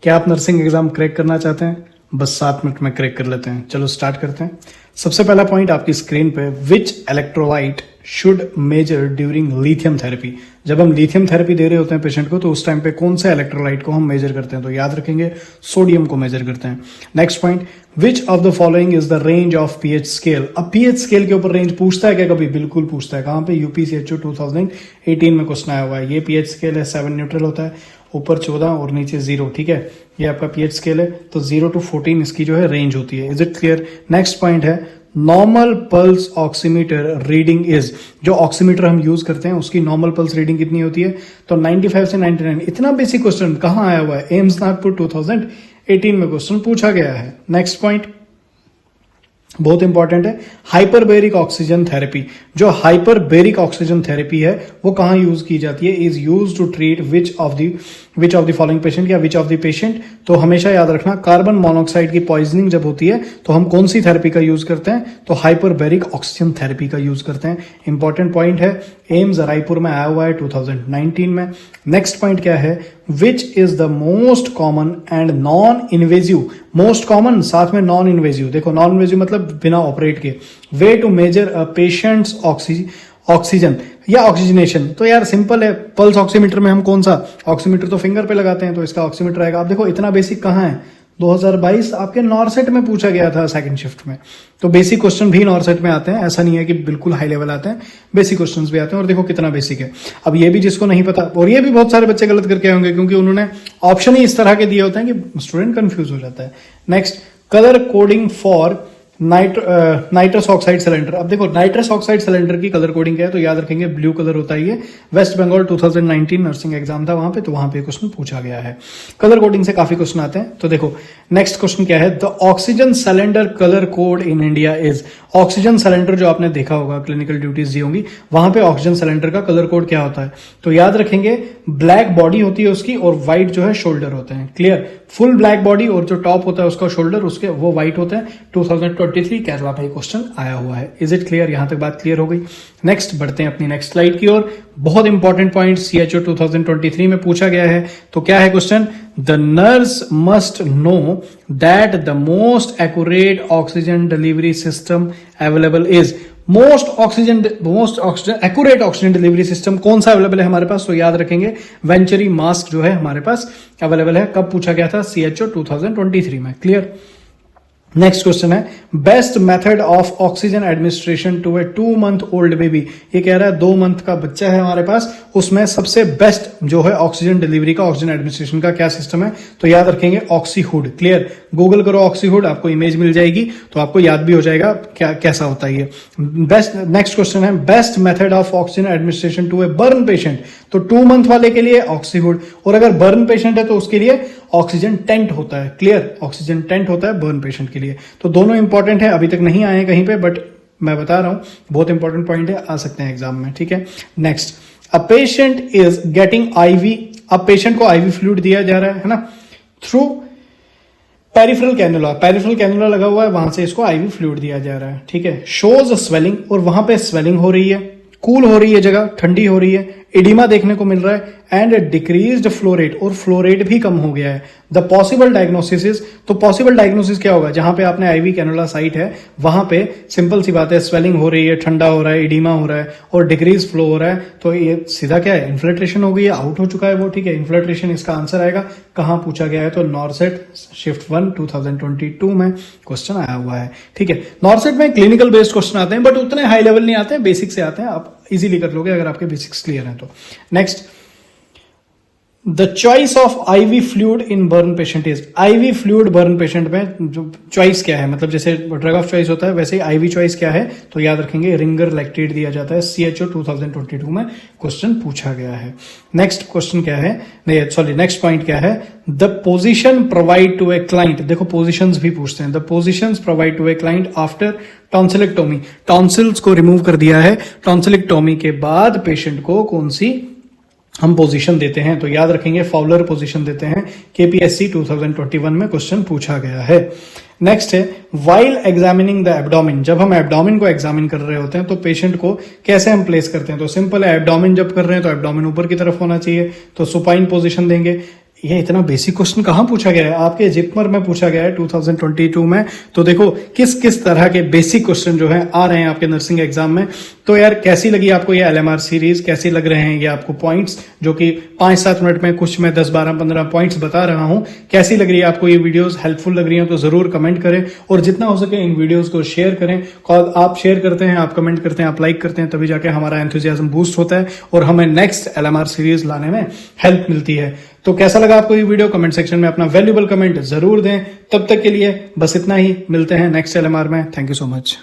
क्या आप nursing exam crack करना चाहते हैं? बस 7 मिनट में क्रैक कर लेते हैं। चलो स्टार्ट करते हैं। सबसे पहला पॉइंट आपकी स्क्रीन पे, which electrolyte should measure during lithium therapy. जब हम लिथियम थेरेपी दे रहे होते हैं पेशेंट को, तो उस टाइम पे कौन सा इलेक्ट्रोलाइट को हम मेजर करते हैं? तो याद रखेंगे सोडियम को मेजर करते हैं। Next point, which of the following is the range of pH scale. अब पीएच स्केल के ऊपर रेंज पूछता है क्या कभी? बिल्कुल पूछता है। कहां पे? यूपीसीएचओ 2018 में क्वेश्चन आया हुआ है। ये पीएच स्केल है, 7 न्यूट्रल होता है, ऊपर 14 और नीचे 0। ठीक है, ये आपका पीएच स्केल है। तो 0 to 14 इसकी जो है रेंज होती है। Is it clear? Next point है, normal pulse oximeter reading is. जो ऑक्सीमीटर हम यूज करते हैं उसकी नॉर्मल पल्स रीडिंग कितनी होती है? तो 95 से 99। इतना बेसिक क्वेश्चन कहां आया हुआ है? एम्स नागपुर 2018 में क्वेश्चन पूछा गया है। नेक्स्ट पॉइंट बहुत इंपॉर्टेंट है, हाइपरबेरिक ऑक्सीजन थेरेपी। जो हाइपरबेरिक ऑक्सीजन थेरेपी है वो कहां यूज की जाती है? Is use to treat which of the following patient या विच ऑफ द पेशेंट। तो हमेशा याद रखना, कार्बन मोनोऑक्साइड की पॉइजनिंग जब होती है तो हम कौन सी थेरेपी का यूज करते हैं? तो हाइपरबेरिक ऑक्सीजन थेरेपी का यूज करते हैं। इंपॉर्टेंट पॉइंट है, एम्स रायपुर में आया हुआ है 2019 में। नेक्स्ट पॉइंट क्या है, which is the most common and non invasive. Most common साथ में नॉन इन्वेजिव। देखो नॉन इन्वेजिव मतलब बिना ऑपरेट के। Way to measure a patients oxygen या ऑक्सीजनेशन। तो यार सिंपल है, पल्स ऑक्सीमीटर में हम कौन सा ऑक्सीमीटर तो फिंगर पे लगाते हैं, तो इसका ऑक्सीमीटर आएगा। आप देखो इतना बेसिक कहां है? 2022 आपके नॉरसेट में पूछा गया था सेकंड शिफ्ट में। तो बेसिक क्वेश्चन भी नॉरसेट में आते हैं, ऐसा नहीं है कि बिल्कुल हाई लेवल आते हैं, बेसिक क्वेश्चंस भी आते हैं। और देखो कितना बेसिक है। अब ये भी जिसको नहीं पता, और ये भी बहुत सारे बच्चे गलत करके होंगे क्योंकि उन्होंने ऑप्शन ही इस तरह के दिए होते हैं कि स्टूडेंट कंफ्यूज हो जाता है। Next, colour coding for nitrous oxide cylinder. अब देखो नाइट्रस ऑक्साइड सिलेंडर की कलर कोडिंग क्या है? तो याद रखेंगे ब्लू कलर होता है। ये वेस्ट बंगाल 2019 नर्सिंग एग्जाम था वहां पे, तो वहां पे क्वेश्चन पूछा गया है। कलर कोडिंग से काफी क्वेश्चन आते हैं। तो देखो नेक्स्ट क्वेश्चन क्या है, the oxygen cylinder colour code in India is. Oxygen cylinder जो आपने देखा होगा, क्लिनिकल ड्यूटीज दी होंगी, वहां पे ऑक्सीजन सिलेंडर का कलर कोड क्या होता है? तो याद रखेंगे ब्लैक बॉडी होती है उसकी और व्हाइट जो है शोल्डर होते हैं। क्लियर? फुल ब्लैक बॉडी और जो टॉप होता है उसका शोल्डर, उसके वो व्हाइट होते हैं। 2023 केरला में क्वेश्चन आया हुआ है। Is it clear? यहां तक बात क्लियर हो गई। नेक्स्ट बढ़ते हैं अपनी नेक्स्ट स्लाइड की ओर। बहुत इंपॉर्टेंट पॉइंट सीएचओ 2023 में पूछा गया है। तो क्या है question? The nurse must know that the most accurate oxygen delivery system available is. Most accurate oxygen delivery system कौन सा अवेलेबल है हमारे पास? तो याद रखेंगे वेंचुरी मास्क जो है हमारे पास अवेलेबल है। कब पूछा गया था? सीएचओ 2023 में। क्लियर? नेक्स्ट क्वेश्चन है, best method of oxygen administration to a 2 month old baby. ये कह रहा है 2 month का बच्चा है हमारे पास, उसमें सबसे बेस्ट जो है ऑक्सीजन डिलीवरी का, ऑक्सीजन एडमिनिस्ट्रेशन का क्या सिस्टम है? तो याद रखेंगे ऑक्सीहुड। क्लियर? गूगल करो ऑक्सीहुड, आपको इमेज मिल जाएगी, तो आपको याद भी हो जाएगा क्या कैसा होता है ये। बेस्ट नेक्स्ट क्वेश्चन है, best method of oxygen administration to a burn patient. तो 2 month वाले के लिए ऑक्सीहुड, और अगर बर्न पेशेंट है तो उसके लिए ऑक्सीजन टेंट होता है। क्लियर? ऑक्सीजन टेंट होता है बर्न पेशेंट के लिए। तो दोनों इंपॉर्टेंट है, अभी तक नहीं आए कहीं पे, बट मैं बता रहा हूं बहुत इंपॉर्टेंट पॉइंट है, आ सकते हैं एग्जाम में। ठीक है, next, a patient is getting IV. अब पेशेंट को आईवी फ्लूइड दिया जा रहा है ना, through peripheral cannula. Peripheral cannula लगा हुआ है, वहां से इसको आईवी फ्लूइड दिया जा रहा है। ठीक है, शोज स्वेलिंग, और वहां पे स्वेलिंग हो रही है, कूल हो रही है, जगह ठंडी हो रही है, एडिमा देखने को मिल रहा है, एंड डिक्रीज्ड फ्लो रेट, और फ्लो रेट भी कम हो गया है। द पॉसिबल डायग्नोसिस इज, तो पॉसिबल डायग्नोसिस क्या होगा? जहां पे आपने आईवी कैनुला साइट है वहां पे सिंपल सी बात है, स्वेलिंग हो रही है, ठंडा हो रहा है, एडिमा हो रहा है और डिक्रीज फ्लो हो रहा है, तो ये सीधा क्या है? इन्फ्लेट्रेशन हो गई है, आउट हो चुका है वो। ठीक है, इन्फ्लेट्रेशन इसका आंसर आएगा। कहां पूछा गया है? तो नॉरसेट शिफ्ट 1 2022 में क्वेश्चन आया हुआ है। ठीक है, नॉरसेट में क्लिनिकल बेस्ड क्वेश्चन आते हैं, बट उतने हाई लेवल नहीं आते हैं, बेसिक से आते हैं। आप इजीली कर लोगे अगर आपके बेसिक्स क्लियर हैं तो। Next, the choice of IV fluid in burn patient is. IV fluid burn patient में जो चॉइस क्या है, मतलब जैसे ड्रग ऑफ चॉइस होता है वैसे ही आईवी चॉइस क्या है? तो याद रखेंगे रिंगर लैक्टेट दिया जाता है। सीएचओ 2022 में क्वेश्चन पूछा गया है। नेक्स्ट क्वेश्चन क्या है? नहीं सॉरी, नेक्स्ट पॉइंट क्या है? The position provide to a client. देखो पोजिशंस भी पूछते हैं। The positions provide to a client after tonsillectomy. Tonsils को रिमूव कर दिया है, टॉन्सिलेक्टोमी के बाद पेशेंट को कौन सी हम पोजीशन देते हैं? तो याद रखेंगे फाउलर पोजीशन देते हैं। केपीएससी 2021 में क्वेश्चन पूछा गया है। नेक्स्ट है, वाइल एग्जामिनिंग द एब्डोमिन। जब हम एब्डोमिन को एग्जामिन कर रहे होते हैं तो पेशेंट को कैसे हम प्लेस करते हैं? तो सिंपल है, एब्डोमिन जब कर रहे हैं तो एब्डोमिन ऊपर की तरफ होना चाहिए, तो सुपाइन पोजीशन देंगे। ये इतना बेसिक क्वेश्चन कहाँ पूछा गया है? आपके जिपमर में पूछा गया है 2022 में। तो देखो किस किस तरह के बेसिक क्वेश्चन जो है आ रहे हैं आपके नर्सिंग एग्जाम में। तो यार कैसी लगी आपको ये LMR सीरीज, कैसी लग रहे हैं ये आपको पॉइंट्स जो कि 5-7 मिनट में कुछ मैं 10-12-15 पॉइंट्स बता रहा हूं, कैसी लग रही है आपको ये वीडियोस? हेल्पफुल लग रही है तो जरूर कमेंट करें और जितना हो सके इन वीडियोस को शेयर करें। आप शेयर करते हैं, आप कमेंट करते हैं, आप लाइक करते हैं, तभी जाके हमारा एंथुजियाज्म बूस्ट होता है और हमें नेक्स्ट LMR सीरीज लाने में हेल्प मिलती है। तो कैसा लगा आपको ये वीडियो? कमेंट सेक्शन में अपना वैल्यूएबल कमेंट जरूर दें। तब तक के लिए बस इतना ही, मिलते हैं नेक्स्ट LMR में। Thank you so much.